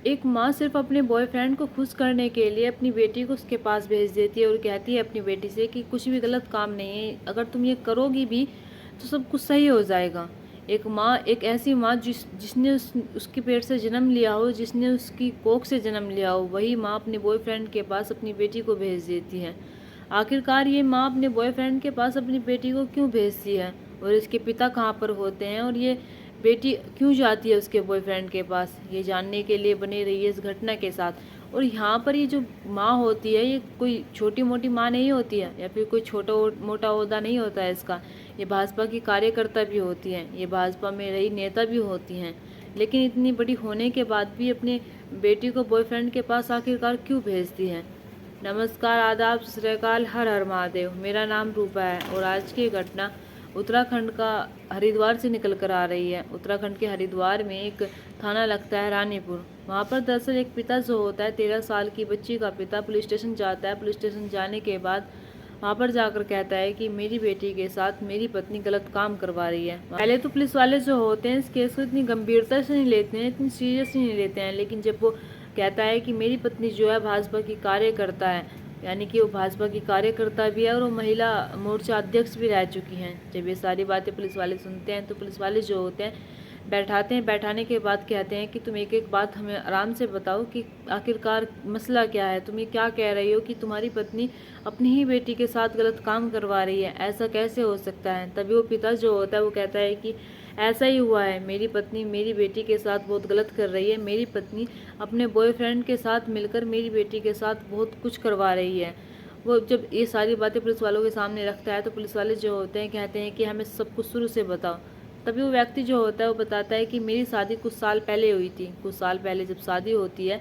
एक माँ सिर्फ अपने बॉयफ्रेंड को खुश करने के लिए अपनी बेटी को उसके पास भेज देती है और कहती है अपनी बेटी से कि कुछ भी गलत काम नहीं है, अगर तुम ये करोगी भी तो सब कुछ सही हो जाएगा। एक माँ, एक ऐसी माँ जिसने उसके पेट से जन्म लिया हो, जिसने उसकी कोख से जन्म लिया हो, वही माँ अपने बॉयफ्रेंड के पास अपनी बेटी को भेज देती है। आखिरकार ये माँ अपने बॉयफ्रेंड के पास अपनी बेटी को क्यों भेजती है, और इसके पिता कहाँ पर होते हैं, और ये बेटी क्यों जाती है उसके बॉयफ्रेंड के पास, ये जानने के लिए बने रही है इस घटना के साथ। और यहाँ पर ये जो माँ होती है, ये कोई छोटी मोटी माँ नहीं होती है, या फिर कोई छोटा मोटा ओहदा नहीं होता है इसका। ये भाजपा की कार्यकर्ता भी होती हैं, ये भाजपा में रही नेता भी होती हैं। लेकिन इतनी बड़ी होने के बाद भी अपने बेटी को बॉयफ्रेंड के पास आखिरकार क्यों भेजती हैं। नमस्कार, आदाब, सत श्री अकाल, हर हर महादेव। मेरा नाम रूपा है और आज की घटना उत्तराखंड का हरिद्वार से निकल कर आ रही है। उत्तराखंड के हरिद्वार में एक थाना लगता है रानीपुर। वहाँ पर दरअसल एक पिता जो होता है, 13 साल की बच्ची का पिता, पुलिस स्टेशन जाता है। पुलिस स्टेशन जाने के बाद वहाँ पर जाकर कहता है कि मेरी बेटी के साथ मेरी पत्नी गलत काम करवा रही है। पहले तो पुलिस वाले जो होते हैं इस केस को इतनी गंभीरता से नहीं लेते हैं, इतनी सीरियस नहीं लेते हैं। लेकिन जब वो कहता है कि मेरी पत्नी जो है भाजपा की कार्यकर्ता है, यानी कि वो भाजपा की कार्यकर्ता भी है और वो महिला मोर्चा अध्यक्ष भी रह चुकी हैं, जब ये सारी बातें पुलिस वाले सुनते हैं तो पुलिस वाले जो होते हैं बैठाते हैं। बैठाने के बाद कहते हैं कि तुम एक एक बात हमें आराम से बताओ कि आखिरकार मसला क्या है, तुम ये क्या कह रही हो कि तुम्हारी पत्नी अपनी ही बेटी के साथ गलत काम करवा रही है, ऐसा कैसे हो सकता है। तभी वो पिता जो होता है वो कहता है कि ऐसा ही हुआ है, मेरी पत्नी मेरी बेटी के साथ बहुत गलत कर रही है, मेरी पत्नी अपने बॉयफ्रेंड के साथ मिलकर मेरी बेटी के साथ बहुत कुछ करवा रही है। वो जब ये सारी बातें पुलिस वालों के सामने रखता है तो पुलिस वाले जो होते हैं कहते हैं कि हमें सब कुछ शुरू से बताओ। तभी वो व्यक्ति जो होता है वो बताता है कि मेरी शादी कुछ साल पहले हुई थी। कुछ साल पहले जब शादी होती है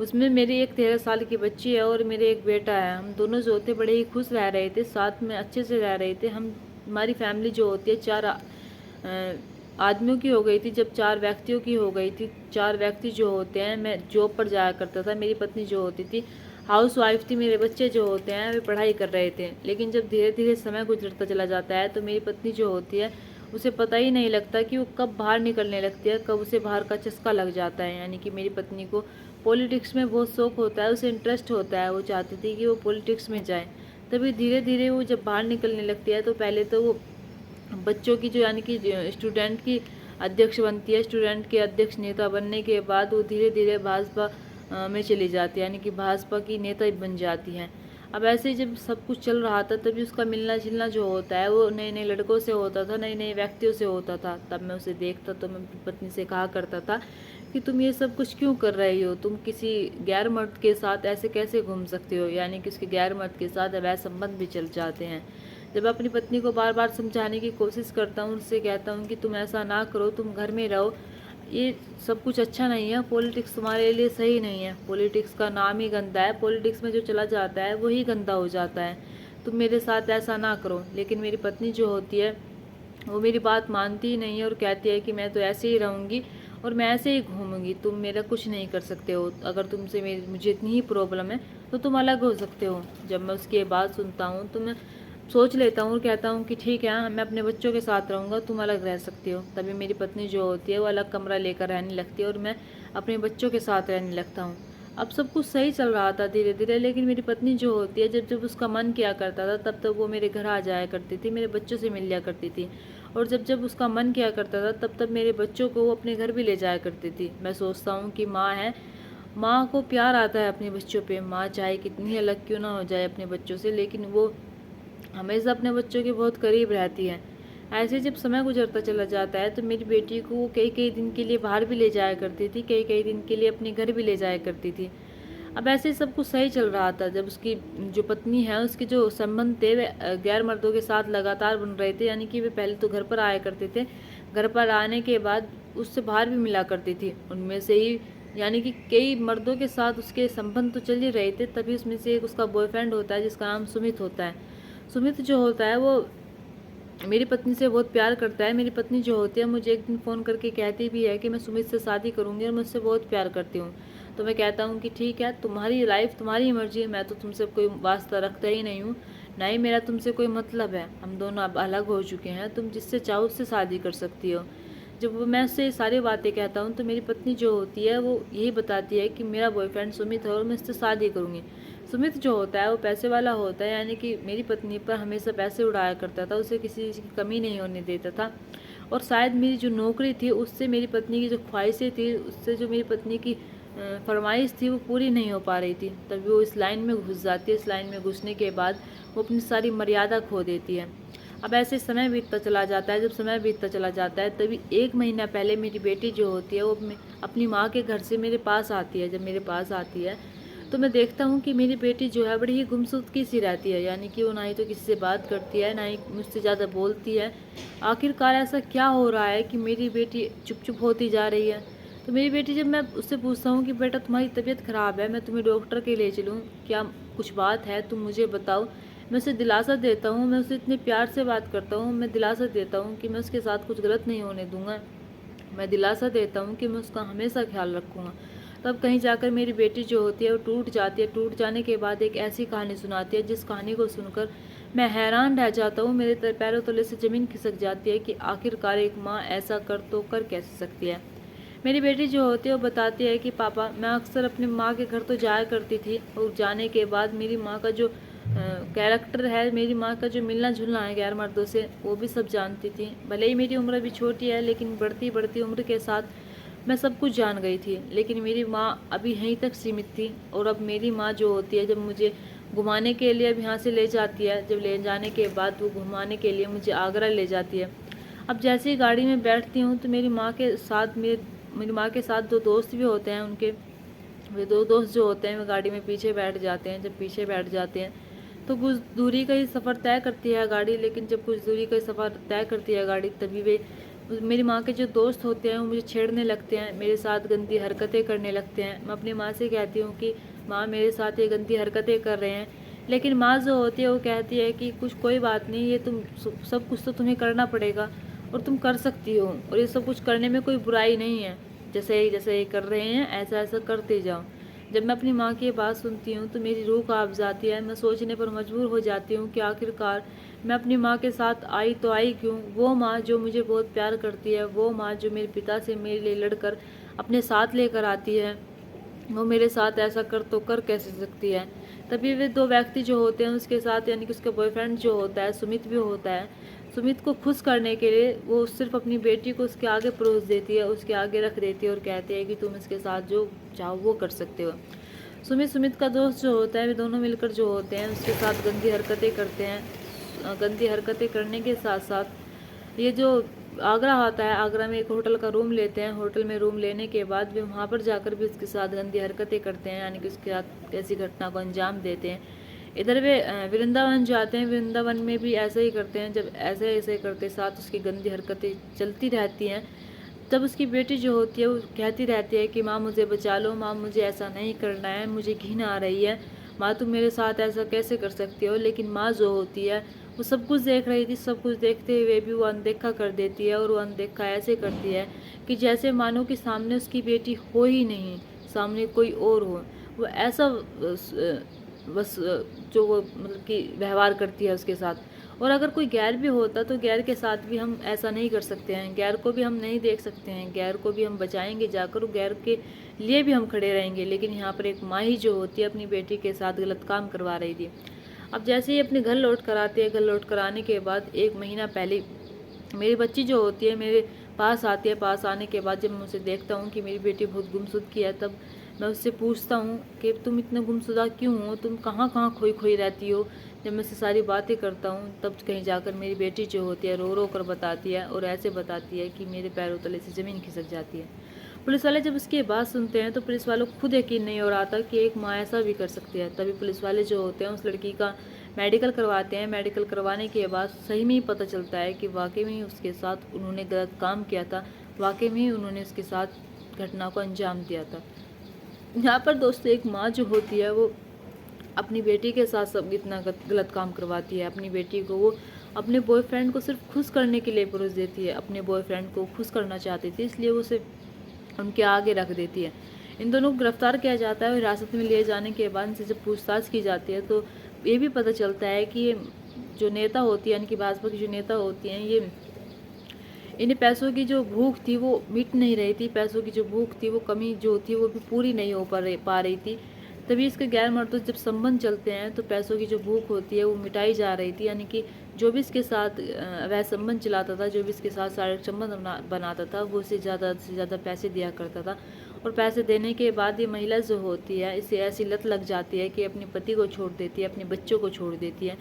उसमें मेरी एक 13 साल की बच्ची है और मेरे एक बेटा है। हम दोनों जो होते बड़े ही खुश रह रहे थे, साथ में अच्छे से रह रहे थे। हमारी फैमिली जो होती है 4 आदमियों की हो गई थी, जब 4 व्यक्तियों की हो गई थी। 4 व्यक्ति जो होते हैं, मैं जॉब पर जाया करता था, मेरी पत्नी जो होती थी हाउस वाइफ थी, मेरे बच्चे जो होते हैं वे पढ़ाई कर रहे थे। लेकिन जब धीरे धीरे समय गुजरता चला जाता है तो मेरी पत्नी जो होती है उसे पता ही नहीं लगता कि वो कब बाहर निकलने लगती है, कब उसे बाहर का चस्का लग जाता है। यानी कि मेरी पत्नी को पॉलिटिक्स में बहुत शौक होता है, उसे इंटरेस्ट होता है, वो चाहती थी कि वो पॉलिटिक्स में जाए। तभी धीरे धीरे वो जब बाहर निकलने लगती है तो पहले तो वो बच्चों की जो यानी कि स्टूडेंट की अध्यक्ष बनती है। स्टूडेंट के अध्यक्ष नेता बनने के बाद वो धीरे धीरे भाजपा में चली जाती है, यानी कि भाजपा की नेता बन जाती हैं। अब ऐसे ही जब सब कुछ चल रहा था तभी उसका मिलना जुलना जो होता है वो नए नए लड़कों से होता था, नए नए व्यक्तियों से होता था। तब मैं उसे देखता तो मैं अपनी पत्नी से कहा करता था कि तुम ये सब कुछ क्यों कर रही हो, तुम किसी गैर मर्द के साथ ऐसे कैसे घूम सकते हो। यानी कि उसके गैर मर्द के साथ अवैध संबंध भी चल जाते हैं। जब अपनी पत्नी को बार बार समझाने की कोशिश करता हूँ, उससे कहता हूँ कि तुम ऐसा ना करो, तुम घर में रहो, ये सब कुछ अच्छा नहीं है, पॉलिटिक्स तुम्हारे लिए सही नहीं है, पॉलिटिक्स का नाम ही गंदा है, पॉलिटिक्स में जो चला जाता है वही गंदा हो जाता है, तुम मेरे साथ ऐसा ना करो। लेकिन मेरी पत्नी जो होती है वो मेरी बात मानती ही नहीं है और कहती है कि मैं तो ऐसे ही रहूँगी और मैं ऐसे ही घूमूंगी, तुम मेरा कुछ नहीं कर सकते हो, अगर तुमसे मुझे इतनी ही प्रॉब्लम है तो तुम अलग हो सकते हो। जब मैं उसकी ये बात सुनता हूँ तो मैं सोच लेता हूँ और कहता हूँ कि ठीक है, मैं अपने बच्चों के साथ रहूँगा, तुम अलग रह सकती हो। तभी मेरी पत्नी जो होती है वो अलग कमरा लेकर रहने लगती है और मैं अपने बच्चों के साथ रहने लगता हूँ। अब सब कुछ सही चल रहा था धीरे धीरे, लेकिन मेरी पत्नी जो होती है जब जब उसका मन किया करता था तब तब वो मेरे घर आ जाया करती थी, मेरे बच्चों से मिल लिया करती थी। और जब जब उसका मन किया करता था तब तब मेरे बच्चों को वो अपने घर भी ले जाया करती थी। मैं सोचता हूँ कि माँ है, माँ को प्यार आता है अपने बच्चों पे, माँ चाहे कितनी अलग क्यों ना हो जाए अपने बच्चों से, लेकिन वो हमेशा अपने बच्चों के बहुत करीब रहती है। ऐसे जब समय गुजरता चला जाता है तो मेरी बेटी को कई कई दिन के लिए बाहर भी ले जाया करती थी, कई कई दिन के लिए अपने घर भी ले जाया करती थी। अब ऐसे ही सब कुछ सही चल रहा था जब उसकी जो पत्नी है उसके जो संबंध थे वे गैर मर्दों के साथ लगातार बन रहे थे। यानी कि वे पहले तो घर पर आया करते थे, घर पर आने के बाद उससे बाहर भी मिला करती थी, उनमें से ही यानी कि कई मर्दों के साथ उसके संबंध तो चल ही रहे थे। तभी उसमें से एक उसका बॉयफ्रेंड होता है जिसका नाम सुमित होता है। सुमित जो होता है वो मेरी पत्नी से बहुत प्यार करता है। मेरी पत्नी जो होती है मुझे एक दिन फ़ोन करके कहती भी है कि मैं सुमित से शादी करूंगी और मैं उससे बहुत प्यार करती हूँ। तो मैं कहता हूँ कि ठीक है, तुम्हारी लाइफ तुम्हारी मर्जी है, मैं तो तुमसे कोई वास्ता रखता ही नहीं हूँ, ना ही मेरा तुमसे कोई मतलब है, हम दोनों अब अलग हो चुके हैं, तुम जिससे चाहो उससे शादी कर सकती हो। जब मैं उससे ये सारी बातें कहता हूँ तो मेरी पत्नी जो होती है वो यही बताती है कि मेरा बॉयफ्रेंड सुमित है और मैं इससे शादी करूँगी। सुमित जो होता है वो पैसे वाला होता है, यानी कि मेरी पत्नी पर हमेशा पैसे उड़ाया करता था, उसे किसी चीज़ की कमी नहीं होने देता था। और शायद मेरी जो नौकरी थी उससे मेरी पत्नी की जो ख्वाहिशें थी, उससे जो मेरी पत्नी की फरमाइश थी वो पूरी नहीं हो पा रही थी। तभी वो इस लाइन में घुस जाती है। इस लाइन में घुसने के बाद वो अपनी सारी मर्यादा खो देती है। अब ऐसे समय बीतता चला जाता है। जब समय बीतता चला जाता है तभी 1 महीना पहले मेरी बेटी जो होती है वो अपनी माँ के घर से मेरे पास आती है। जब मेरे पास आती है तो मैं देखता हूँ कि मेरी बेटी जो है बड़ी ही गुमसुदगी सी रहती है, यानी कि वो ना ही तो किसी से बात करती है, ना ही मुझसे ज़्यादा बोलती है। आखिरकार ऐसा क्या हो रहा है कि मेरी बेटी चुप चुप होती जा रही है। तो मेरी बेटी, जब मैं उससे पूछता हूँ कि बेटा तुम्हारी तबीयत ख़राब है, मैं तुम्हें डॉक्टर के ले चलूँ, क्या कुछ बात है, तुम मुझे बताओ। मैं उसे दिलासा देता हूँ, मैं उससे इतने प्यार से बात करता हूँ, मैं दिलासा देता हूँ कि मैं उसके साथ कुछ गलत नहीं होने दूँगा, मैं दिलासा देता हूँ कि मैं उसका हमेशा ख्याल रखूँगा। तब कहीं जाकर मेरी बेटी जो होती है वो टूट जाती है। टूट जाने के बाद एक ऐसी कहानी सुनाती है जिस कहानी को सुनकर मैं हैरान रह जाता हूँ। मेरे पैरों तले से ज़मीन खिसक जाती है कि आखिरकार एक माँ ऐसा कर कैसे सकती है। मेरी बेटी जो होती है वो बताती है कि पापा, मैं अक्सर अपनी माँ के घर तो जाया करती थी और जाने के बाद मेरी माँ का जो कैरेक्टर है, मेरी माँ का जो मिलना जुलना है गैर मर्दों से, वो भी सब जानती थी। भले ही मेरी उम्र अभी छोटी है, लेकिन बढ़ती बढ़ती उम्र के साथ मैं सब कुछ जान गई थी। लेकिन मेरी माँ अभी यहीं तक सीमित थी। और अब मेरी माँ जो होती है, जब मुझे घुमाने के लिए अब यहाँ से ले जाती है, जब ले जाने के बाद वो घुमाने के लिए मुझे आगरा ले जाती है। अब जैसे ही गाड़ी में बैठती हूँ तो मेरी माँ के साथ मेरी माँ के साथ 2 दोस्त भी होते हैं। उनके वे 2 दोस्त जो होते हैं वे गाड़ी में पीछे बैठ जाते हैं। जब पीछे बैठ जाते हैं तो कुछ दूरी का ही सफ़र तय करती है गाड़ी। लेकिन जब कुछ दूरी का सफ़र तय करती है गाड़ी, तभी वे मेरी माँ के जो दोस्त होते हैं वो मुझे छेड़ने लगते हैं, मेरे साथ गंदी हरकतें करने लगते हैं। मैं अपनी माँ से कहती हूँ कि माँ, मेरे साथ ये गंदी हरकतें कर रहे हैं। लेकिन माँ जो होती है वो कहती है कि कोई बात नहीं, ये तुम सब कुछ तो तुम्हें करना पड़ेगा और तुम कर सकती हो, और ये सब कुछ करने में कोई बुराई नहीं है। जैसे ये कर रहे हैं ऐसा ऐसा करते जाओ। जब मैं अपनी माँ की ये बात सुनती हूँ तो मेरी रूह कांप जाती है। मैं सोचने पर मजबूर हो जाती हूँ कि आखिरकार मैं अपनी माँ के साथ आई तो आई क्यों। वो माँ जो मुझे बहुत प्यार करती है, वो माँ जो मेरे पिता से मेरे लिए लड़कर अपने साथ लेकर आती है, वो मेरे साथ ऐसा कर कैसे सकती है। तभी वे 2 व्यक्ति जो होते हैं उसके साथ, यानी कि उसका बॉयफ्रेंड जो होता है, सुमित भी होता है। सुमित को खुश करने के लिए वो सिर्फ अपनी बेटी को उसके आगे परोस देती है, उसके आगे रख देती है और कहती है कि तुम इसके साथ जो चाहो वो कर सकते हो। सुमित का दोस्त जो होता है, वे दोनों मिलकर जो होते हैं उसके साथ गंदी हरकतें करते हैं। गंदी हरकतें करने के साथ साथ ये जो आगरा आता है, आगरा में एक होटल का रूम लेते हैं। होटल में रूम लेने के बाद वे वहाँ पर जाकर भी उसके साथ गंदी हरकतें करते हैं, यानी कि उसके साथ ऐसी घटना को अंजाम देते हैं। इधर वे वृंदावन जाते हैं। वृंदावन में भी ऐसा ही करते हैं। जब ऐसे ऐसे करते साथ उसकी गंदी हरकतें चलती रहती हैं, तब उसकी बेटी जो होती है वो कहती रहती है कि माँ मुझे बचा लो, माँ मुझे ऐसा नहीं करना है, मुझे घिन आ रही है, माँ तुम मेरे साथ ऐसा कैसे कर सकती हो। लेकिन माँ जो होती है वो सब कुछ देख रही थी। सब कुछ देखते हुए भी वो अनदेखा कर देती है, और वो अनदेखा ऐसे करती है कि जैसे मानो कि सामने उसकी बेटी हो ही नहीं, सामने कोई और हो। वो ऐसा बस जो वो मतलब कि व्यवहार करती है उसके साथ। और अगर कोई गैर भी होता तो गैर के साथ भी हम ऐसा नहीं कर सकते हैं। गैर को भी हम नहीं देख सकते हैं, गैर को भी हम बचाएंगे जाकर, गैर के लिए भी हम खड़े रहेंगे। लेकिन यहाँ पर एक माँ ही जो होती है अपनी बेटी के साथ गलत काम करवा रही थी। अब जैसे ही अपने घर लौट कर आते हैं, घर लौट कर आने के बाद 1 महीना पहले मेरी बच्ची जो होती है मेरे पास आती है। पास आने के बाद जब मैं उसे देखता हूँ कि मेरी बेटी बहुत गुमसुद की है, तब मैं उससे पूछता हूँ कि तुम इतना गुमशुदा क्यों हो, तुम कहाँ कहाँ खोई खोई रहती हो। जब मैं उससे सारी बातें करता हूँ तब कहीं जाकर मेरी बेटी जो होती है रो रो कर बताती है, और ऐसे बताती है कि मेरे पैरों तले से ज़मीन खिसक जाती है। पुलिस वाले जब उसकी बात सुनते हैं तो पुलिस वालों को खुद यकीन नहीं हो रहा था कि एक माँ ऐसा भी कर सकती है। तभी पुलिस वाले जो होते हैं उस लड़की का मेडिकल करवाते हैं। मेडिकल करवाने के बाद सही में ही पता चलता है कि वाकई में ही उसके साथ उन्होंने गलत काम किया था, वाकई में ही उन्होंने उसके साथ घटना को अंजाम दिया था। यहाँ पर दोस्तों एक माँ जो होती है वो अपनी बेटी के साथ सब इतना गलत काम करवाती है। अपनी बेटी को वो अपने बॉयफ्रेंड को सिर्फ खुश करने के लिए परोस देती है। अपने बॉयफ्रेंड को खुश करना चाहती थी, इसलिए वो उसे उनके आगे रख देती है। इन दोनों को गिरफ्तार किया जाता है और हिरासत में लिए जाने के बाद इनसे जब पूछताछ की जाती है तो ये भी पता चलता है कि ये जो नेता होती है, यानी कि भाजपा की जो नेता होती हैं, ये इन्हें पैसों की जो भूख थी वो मिट नहीं रही थी, पैसों की जो भूख थी वो कमी जो थी वो भी पूरी नहीं हो पा रही थी। तभी इसके गैर मर्दूद जब संबंध चलते हैं तो पैसों की जो भूख होती है वो मिटाई जा रही थी, यानी कि जो भी इसके साथ वह संबंध चलाता था, जो भी इसके साथ शारीरिक संबंध बनाता था, वो उसे ज़्यादा से ज़्यादा पैसे दिया करता था। और पैसे देने के बाद ये महिला जो होती है इसे ऐसी लत लग जाती है कि अपने पति को छोड़ देती है, अपने बच्चों को छोड़ देती है,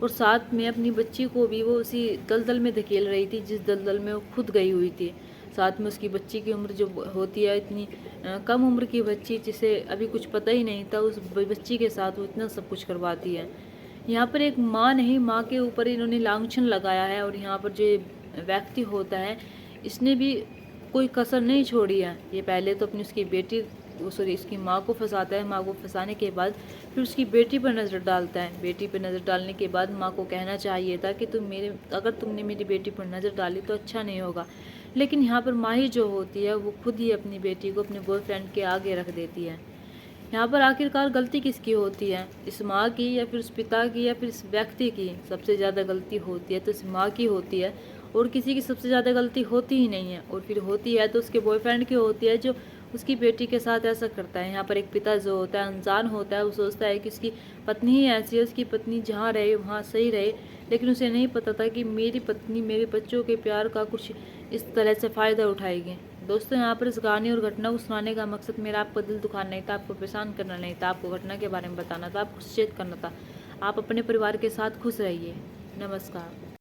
और साथ में अपनी बच्ची को भी वो उसी दलदल में धकेल रही थी जिस दलदल में वो खुद गई हुई थी। साथ में उसकी बच्ची की उम्र जो होती है, इतनी कम उम्र की बच्ची जिसे अभी कुछ पता ही नहीं था, उस बच्ची के साथ वो इतना सब कुछ करवाती है। यहाँ पर एक माँ नहीं, माँ के ऊपर इन्होंने लांछन लगाया है, और यहाँ पर जो व्यक्ति होता है इसने भी कोई कसर नहीं छोड़ी है। ये पहले तो अपनी उसकी बेटी सॉरी इसकी माँ को फंसाता है, माँ को फंसाने के बाद फिर उसकी बेटी पर नज़र डालता है। बेटी पर नज़र डालने के बाद माँ को कहना चाहिए था कि अगर तुमने मेरी बेटी पर नज़र डाली तो अच्छा नहीं होगा, लेकिन यहाँ पर माँ ही जो होती है वो खुद ही अपनी बेटी को अपने बॉयफ्रेंड के आगे रख देती है। यहाँ पर आखिरकार गलती किसकी होती है, इस माँ की या फिर उस पिता की या फिर इस व्यक्ति की? सबसे ज़्यादा गलती होती है तो इस माँ की होती है, और किसी की सबसे ज़्यादा गलती होती ही नहीं है, और फिर होती है तो उसके बॉयफ्रेंड की होती है जो उसकी बेटी के साथ ऐसा करता है। यहाँ पर एक पिता जो होता है अनजान होता है, वो सोचता है कि उसकी पत्नी ही ऐसी है, उसकी पत्नी जहाँ रहे वहाँ सही रहे, लेकिन उसे नहीं पता था कि मेरी पत्नी मेरे बच्चों के प्यार का कुछ इस तरह से फ़ायदा उठाएगी। दोस्तों, यहाँ पर इस कहानी और घटना को सुनाने का मकसद मेरा आपको दिल दुखाना नहीं था, आपको परेशान करना नहीं था, आपको घटना के बारे में बताना था, आपको सचेत करना था। आप अपने परिवार के साथ खुश रहिए। नमस्कार।